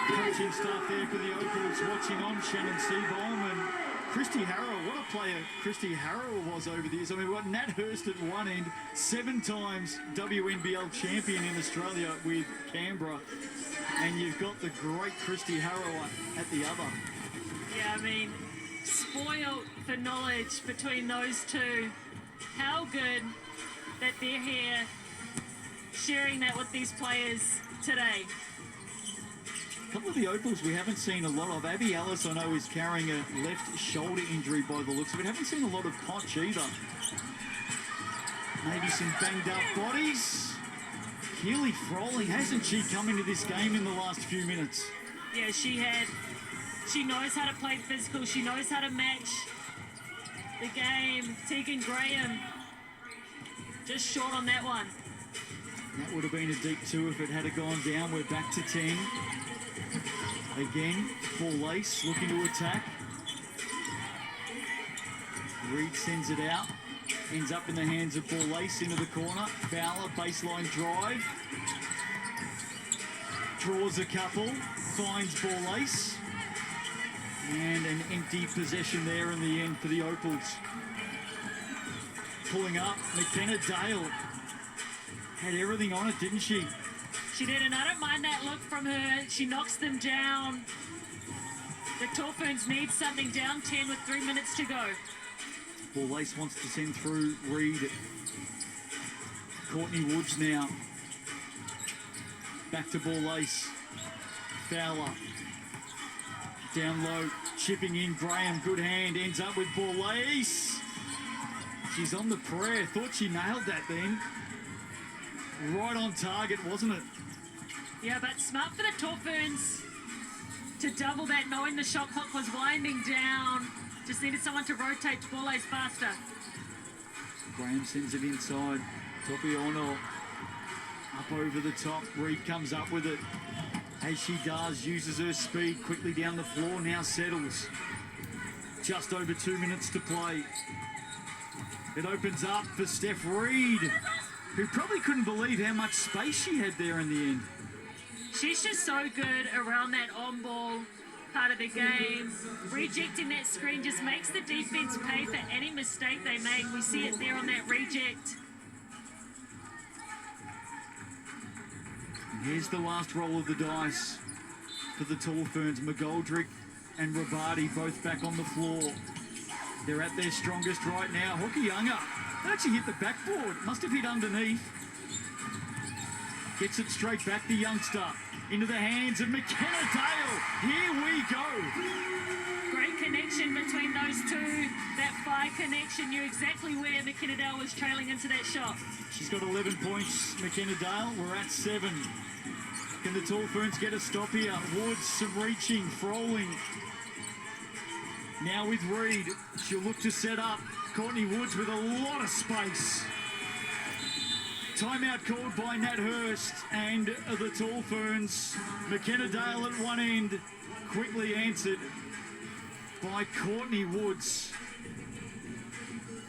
Coaching staff there for the Opals watching on. Shannon Seabohm and Christy Harrow. What a player Christy Harrow was over the years. I mean, we've got Nat Hurst at one end, 7 times WNBL champion in Australia with Canberra. And you've got the great Christy Harrow at the other. Yeah, I mean, spoiled for knowledge between those two. How good that they're here sharing that with these players today. A couple of the Opals we haven't seen a lot of. Abby Ellis, I know, is carrying a left shoulder injury by the looks of it. Haven't seen a lot of Potch either. Maybe some banged up bodies. Keely Froling, hasn't she come into this game in the last few minutes? Yeah, she had. She knows how to play physical. She knows how to match the game. Tegan Graham just short on that one. That would have been a deep 2 if it had gone down. We're back to 10. Again, Ball Lace looking to attack. Reed sends it out. Ends up in the hands of Ball Lace into the corner. Fowler, baseline drive. Draws a couple. Finds Ball Lace. And an empty possession there in the end for the Opals. Pulling up, McKenna Dale. Had everything on it, didn't she? She did, and I don't mind that look from her. She knocks them down. The Tall need something, down 10 with 3 minutes to go. Ball Lace wants to send through Reed. Courtney Woods now. Back to Ball Lace. Fowler. Down low, chipping in. Graham, good hand, ends up with Ball Lace. She's on the prayer. Thought she nailed that then. Right on target, wasn't it? Yeah, but smart for the Tall Ferns to double that, knowing the shot clock was winding down. Just needed someone to rotate Ball Lace faster. Graham sends it inside. Topiano up over the top. Reed comes up with it. As she does, uses her speed quickly down the floor, now settles. Just over 2 minutes to play. It opens up for Steph Reed, who probably couldn't believe how much space she had there in the end. She's just so good around that on-ball part of the game. Rejecting that screen just makes the defense pay for any mistake they make. We see it there on that reject. And here's the last roll of the dice for the Tall Ferns. McGoldrick and Rabati both back on the floor. They're at their strongest right now. Hokianga actually hit the backboard. Must have hit underneath. Gets it straight back to Youngster. Into the hands of McKenna Dale. Here we go. Great connection between those two. That fire connection, knew exactly where McKenna Dale was trailing into that shot. She's got 11 points, McKenna Dale. We're at 7. Can the Tall Ferns get a stop here? Woods, some reaching, Froling. Now with Reed, she'll look to set up. Courtney Woods with a lot of space. Timeout called by Nat Hurst and the Tall Ferns. McKenna Dale at one end, quickly answered by Courtney Woods.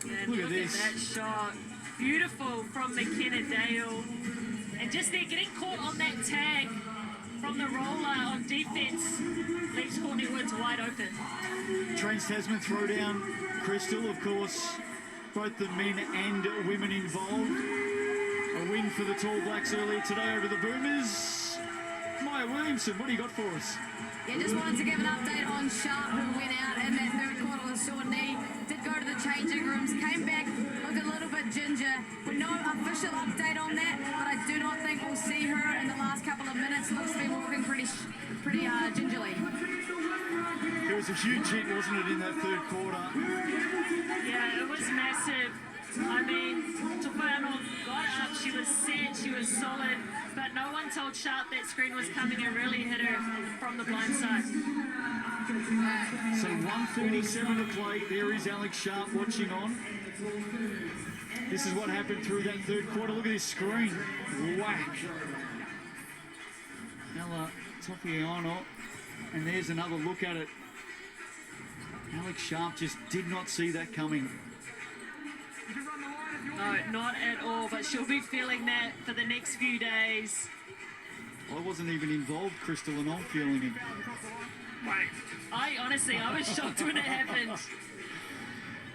And look at this. At that shot. Beautiful from McKenna Dale. And just there, getting caught on that tag from the roller on defense leaves Courtney Woods wide open. Trans Tasman throwdown. Crystal, of course, both the men and women involved. A win for the Tall Blacks earlier today over the Boomers. Maya Williamson, what do you got for us? Yeah, just wanted to give an update on Sharp, who went out in that third quarter with a sore knee. Did go to the changing rooms, came back, looked a little bit ginger. With no official update on that, but I do not think we'll see her in the last couple of minutes. Looks to be walking pretty gingerly. It was a huge hit, wasn't it, in that third quarter? Yeah, it was massive. I mean, Topiano got up, she was set, she was solid, but no one told Sharp that screen was coming and really hit her from the blind side. So 1:37 to play. There is Alex Sharp watching on. This is what happened through that third quarter. Look at this screen. Whack. Ella Topiano. And there's another look at it. Alex Sharp just did not see that coming. No, not at all, but she'll be feeling that for the next few days. I wasn't even involved, Crystal, and I'm feeling it. I was shocked when it happened.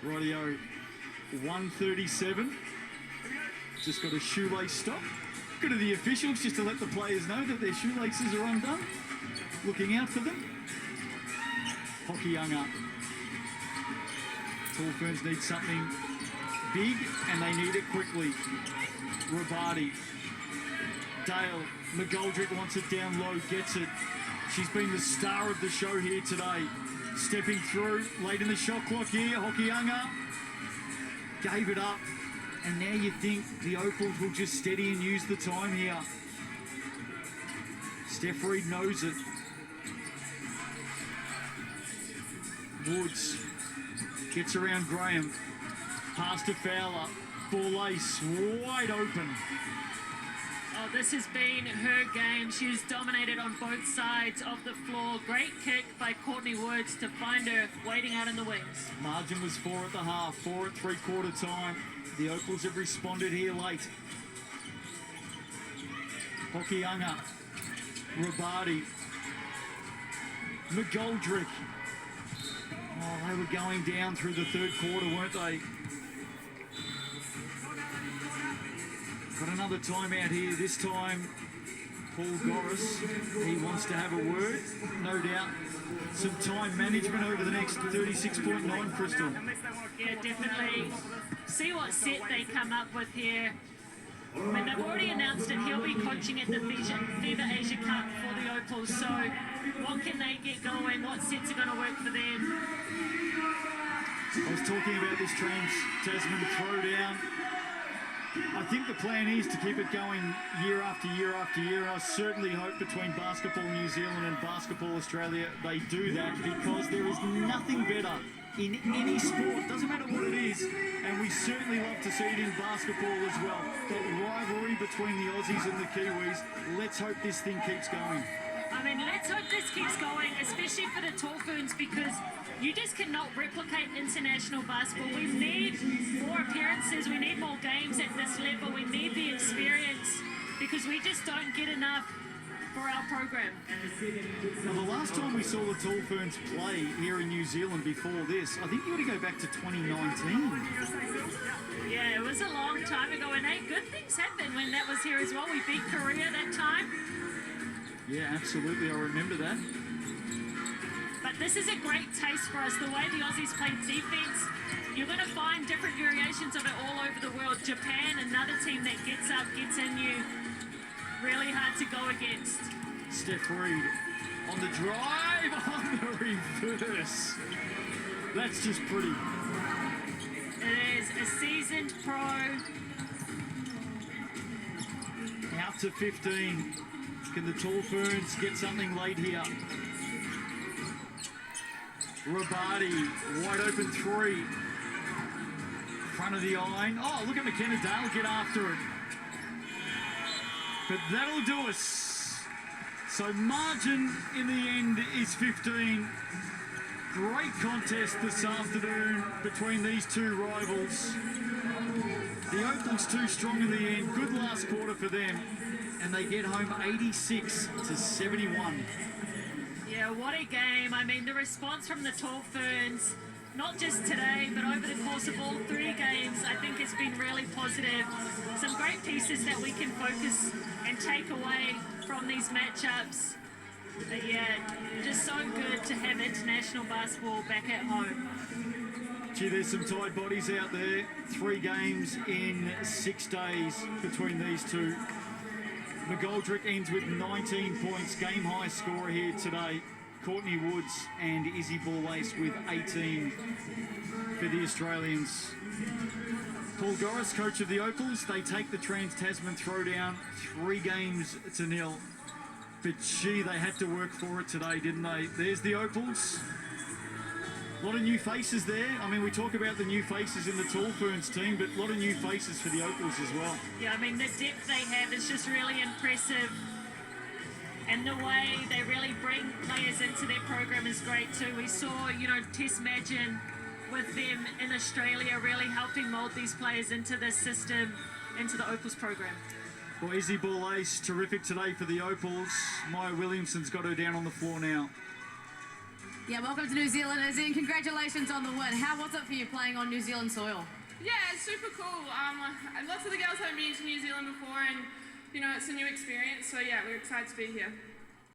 Rightio, 1:37. Just got a shoelace stop. Good of the officials just to let the players know that their shoelaces are undone. Looking out for them. Hokianga. Tall Ferns need something big and they need it quickly. Rabadi. Dale. McGoldrick wants it down low, gets it. She's been the star of the show here today. Stepping through late in the shot clock here. Hokianga gave it up. And now you think the Opals will just steady and use the time here. Steph Reid knows it. Woods gets around Graham. Pass to Fowler. Ball ace wide open. Oh, this has been her game. She's dominated on both sides of the floor. Great kick by Courtney Woods to find her waiting out in the wings. Margin was 4 at the half, 4 at three-quarter time. The Opals have responded here late. Hokianga. Rabadi. McGoldrick. Oh, they were going down through the third quarter, weren't they? Got another timeout here. This time, Paul Goris, he wants to have a word, no doubt. Some time management over the next 36.9, Crystal. Yeah, definitely. See what set they come up with here. I mean, they've already announced that he'll be coaching at the FIBA Asia Cup for the Opals, so what can they get going? What sets are going to work for them? I was talking about this Trans-Tasman throwdown. I think the plan is to keep it going year after year after year. I certainly hope between Basketball New Zealand and Basketball Australia they do that, because there is nothing better in any sport, doesn't matter what it is, and we certainly love to see it in basketball as well. That rivalry between the Aussies and the Kiwis. Let's hope this thing keeps going. I mean, let's hope this keeps going, especially for the Tall Ferns, because you just cannot replicate international basketball. We need more appearances. We need more games at this level. We need the experience, because we just don't get enough for our program. Well, the last time we saw the Tall Ferns play here in New Zealand before this, I think you got to go back to 2019. Yeah, it was a long time ago, and hey, good things happened when that was here as well. We beat Korea that time. Yeah, absolutely. I remember that. But this is a great taste for us. The way the Aussies play defense, you're going to find different variations of it all over the world. Japan, another team that gets up, gets in you. Really hard to go against. Steph Reid on the drive, on the reverse. That's just pretty. It is a seasoned pro. Out to 15. Can the Tall Ferns get something late here? Rabadi, wide open three. Front of the iron. Oh, look at McKenna Dale get after it. But that'll do us. So margin in the end is 15. Great contest this afternoon between these two rivals. The Opals too strong in the end. Good last quarter for them. And they get home 86-71. Yeah, what a game. I mean, the response from the Tall Ferns, not just today, but over the course of all 3 games, I think has been really positive. Some great pieces that we can focus and take away from these matchups. But yeah, just so good to have international basketball back at home. Gee, there's some tight bodies out there. 3 games in 6 days between these two. McGoldrick ends with 19 points, game high scorer here today. Courtney Woods and Izzy Ball-Ace with 18 for the Australians. Paul Goris, coach of the Opals, they take the Trans-Tasman throwdown 3-0. But gee, they had to work for it today, didn't they? There's the Opals. A lot of new faces there. I mean, we talk about the new faces in the Tall Ferns team, but a lot of new faces for the Opals as well. Yeah, I mean, the depth they have is just really impressive. And the way they really bring players into their program is great too. We saw, Tess Madgen with them in Australia really helping mould these players into this system, into the Opals program. Well, Izzy Ball Ace, terrific today for the Opals. Maya Williamson's got her down on the floor now. Yeah, welcome to New Zealand, Izzy, and congratulations on the win. How was it for you playing on New Zealand soil? Yeah, it's super cool. Lots of the girls haven't been to New Zealand before, and you know, it's a new experience. So yeah, we're excited to be here.